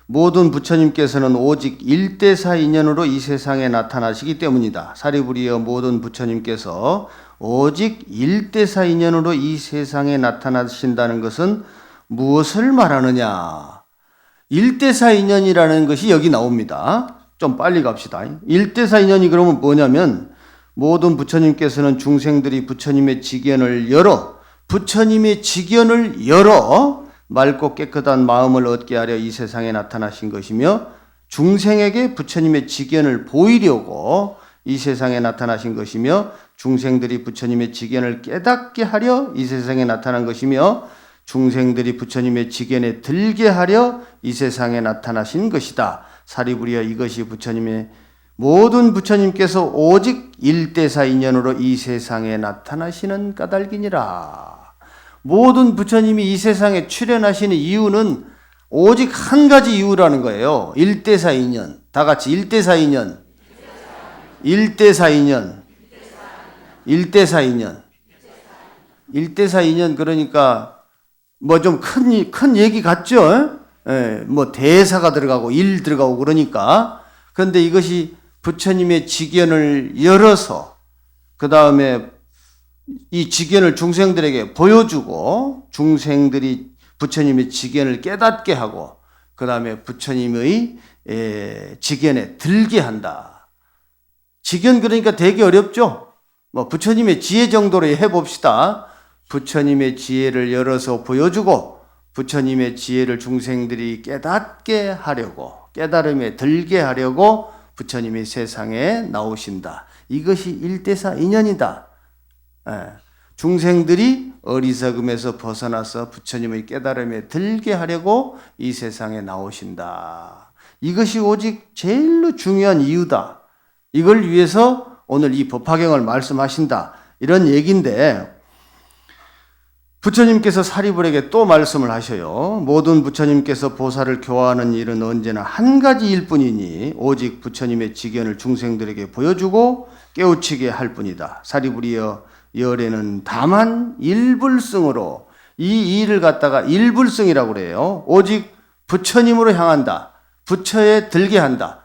모든 부처님께서는 오직 일대사 인연으로 이 세상에 나타나시기 때문이다. 사리부리여, 모든 부처님께서 오직 일대사 인연으로 이 세상에 나타나신다는 것은 무엇을 말하느냐? 일대사 인연이라는 것이 여기 나옵니다. 좀 빨리 갑시다. 일대사 인연이 그러면 뭐냐면, 모든 부처님께서는 중생들이 부처님의 직견을 열어 맑고 깨끗한 마음을 얻게 하려 이 세상에 나타나신 것이며, 중생에게 부처님의 직견을 보이려고 이 세상에 나타나신 것이며, 중생들이 부처님의 직견을 깨닫게 하려 이 세상에 나타난 것이며, 중생들이 부처님의 직견에 들게 하려 이 세상에 나타나신 것이다. 사리부리여, 이것이 모든 부처님께서 오직 일대사 인연으로 이 세상에 나타나시는 까닭이니라. 모든 부처님이 이 세상에 출현하시는 이유는 오직 한 가지 이유라는 거예요. 일대사 인연. 다 같이 일대사 인연. 일대사 인연. 일대사 인연. 일대사 인연. 그러니까 뭐 좀 큰 얘기 같죠? 뭐 대사가 들어가고 일 들어가고 그러니까. 그런데 이것이 부처님의 직견을 열어서 그 다음에 이 직견을 중생들에게 보여주고, 중생들이 부처님의 직견을 깨닫게 하고, 그 다음에 부처님의 직견에 들게 한다. 직견 그러니까 되게 어렵죠? 뭐 부처님의 지혜 정도로 해봅시다. 부처님의 지혜를 열어서 보여주고, 부처님의 지혜를 중생들이 깨닫게 하려고, 깨달음에 들게 하려고 부처님이 세상에 나오신다. 이것이 일대사 인연이다. 중생들이 어리석음에서 벗어나서 부처님의 깨달음에 들게 하려고 이 세상에 나오신다. 이것이 오직 제일로 중요한 이유다. 이걸 위해서 오늘 이 법화경을 말씀하신다. 이런 얘기인데, 부처님께서 사리불에게 또 말씀을 하셔요. 모든 부처님께서 보살을 교화하는 일은 언제나 한 가지일 뿐이니 오직 부처님의 직견을 중생들에게 보여주고 깨우치게 할 뿐이다. 사리불이여, 열애는 다만 일불승으로, 이 일을 갖다가 일불승이라고 그래요. 오직 부처님으로 향한다. 부처에 들게 한다.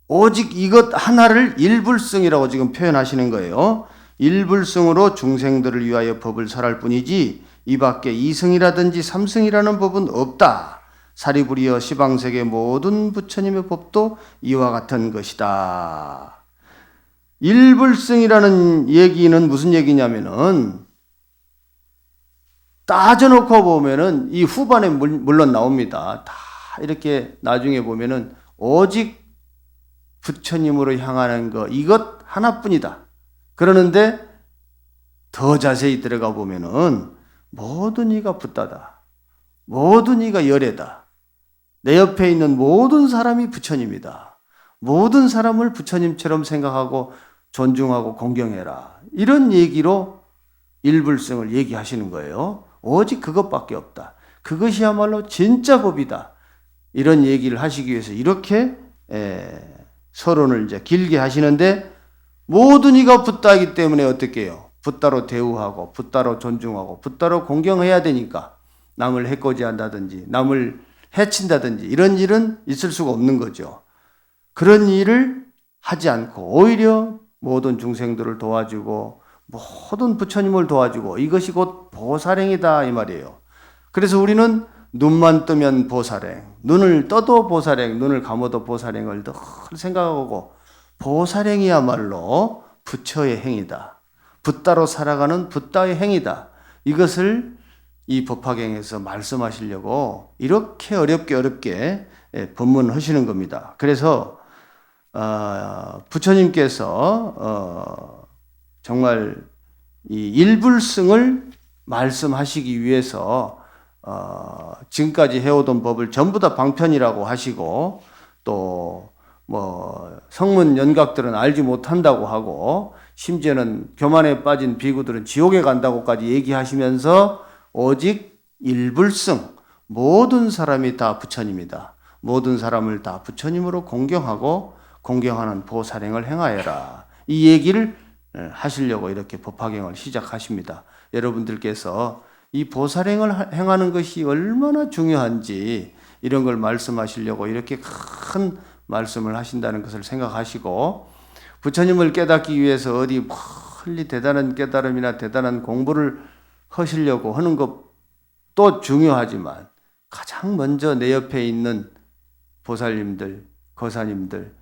오직 이것 하나를 일불승이라고 지금 표현하시는 거예요. 일불승으로 중생들을 위하여 법을 설할 뿐이지 이 밖에 이승이라든지 삼승이라는 법은 없다. 사리부리여 시방세계 모든 부처님의 법도 이와 같은 것이다. 일불승이라는 얘기는 무슨 얘기냐면은 따져놓고 보면은 이 후반에 물론 나옵니다. 다 이렇게 나중에 보면은 오직 부처님으로 향하는 것 이것 하나뿐이다. 그러는데 더 자세히 들어가 보면은 모든 이가 붓다다. 모든 이가 열애다. 내 옆에 있는 모든 사람이 부처님이다. 모든 사람을 부처님처럼 생각하고 존중하고 공경해라. 이런 얘기로 일불승을 얘기하시는 거예요. 오직 그것밖에 없다. 그것이야말로 진짜 법이다. 이런 얘기를 하시기 위해서 이렇게 서론을 이제 길게 하시는데 모든 이가 붓다이기 때문에 어떻게 해요? 붓다로 대우하고 붓다로 존중하고 붓다로 공경해야 되니까 남을 해코지한다든지 남을 해친다든지 이런 일은 있을 수가 없는 거죠. 그런 일을 하지 않고 오히려 모든 중생들을 도와주고 모든 부처님을 도와주고 이것이 곧 보살행이다 이 말이에요. 그래서 우리는 눈만 뜨면 보살행, 눈을 떠도 보살행, 눈을 감아도 보살행을 늘 생각하고 보살행이야말로 부처의 행위다. 붓다로 살아가는 붓다의 행위다. 이것을 이 법화경에서 말씀하시려고 이렇게 어렵게 법문하시는 겁니다. 그래서 부처님께서 정말 이 일불승을 말씀하시기 위해서 지금까지 해오던 법을 전부 다 방편이라고 하시고 또 뭐 성문 연각들은 알지 못한다고 하고 심지어는 교만에 빠진 비구들은 지옥에 간다고까지 얘기하시면서 오직 일불승 모든 사람이 다 부처님이다. 모든 사람을 다 부처님으로 공경하고 공경하는 보살행을 행하여라. 이 얘기를 하시려고 이렇게 법화경을 시작하십니다. 여러분들께서 이 보살행을 행하는 것이 얼마나 중요한지 이런 걸 말씀하시려고 이렇게 큰 말씀을 하신다는 것을 생각하시고 부처님을 깨닫기 위해서 어디 멀리 대단한 깨달음이나 대단한 공부를 하시려고 하는 것도 중요하지만 가장 먼저 내 옆에 있는 보살님들, 거사님들,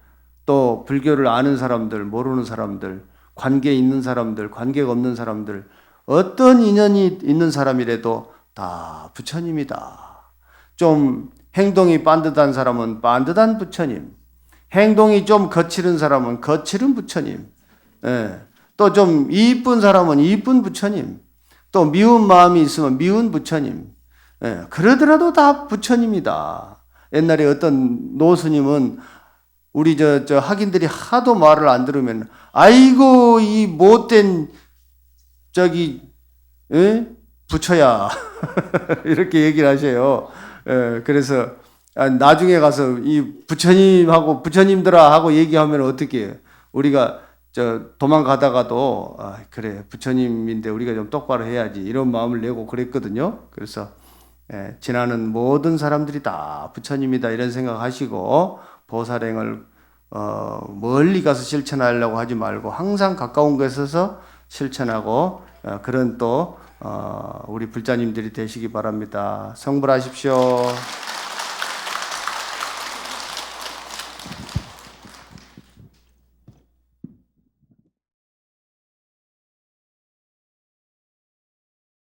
또 불교를 아는 사람들, 모르는 사람들, 관계 있는 사람들, 관계가 없는 사람들, 어떤 인연이 있는 사람이라도 다 부처님이다. 좀 행동이 반듯한 사람은 반듯한 부처님, 행동이 좀 거칠은 사람은 거칠은 부처님, 또 좀 이쁜 사람은 이쁜 부처님, 또 미운 마음이 있으면 미운 부처님, 그러더라도 다 부처님이다. 옛날에 어떤 노스님은 우리 저 학인들이 하도 말을 안 들으면 아이고 이 못된 부처야 이렇게 얘기를 하셔요. 그래서 나중에 가서 이 부처님하고 부처님들아 하고 얘기하면 어떻게 해요? 우리가 도망가다가도 그래 부처님인데 우리가 좀 똑바로 해야지 이런 마음을 내고 그랬거든요. 그래서 지나는 모든 사람들이 다 부처님이다 이런 생각하시고 보살행을 멀리 가서 실천하려고 하지 말고 항상 가까운 곳에서 실천하고 그런 또 우리 불자님들이 되시기 바랍니다. 성불하십시오.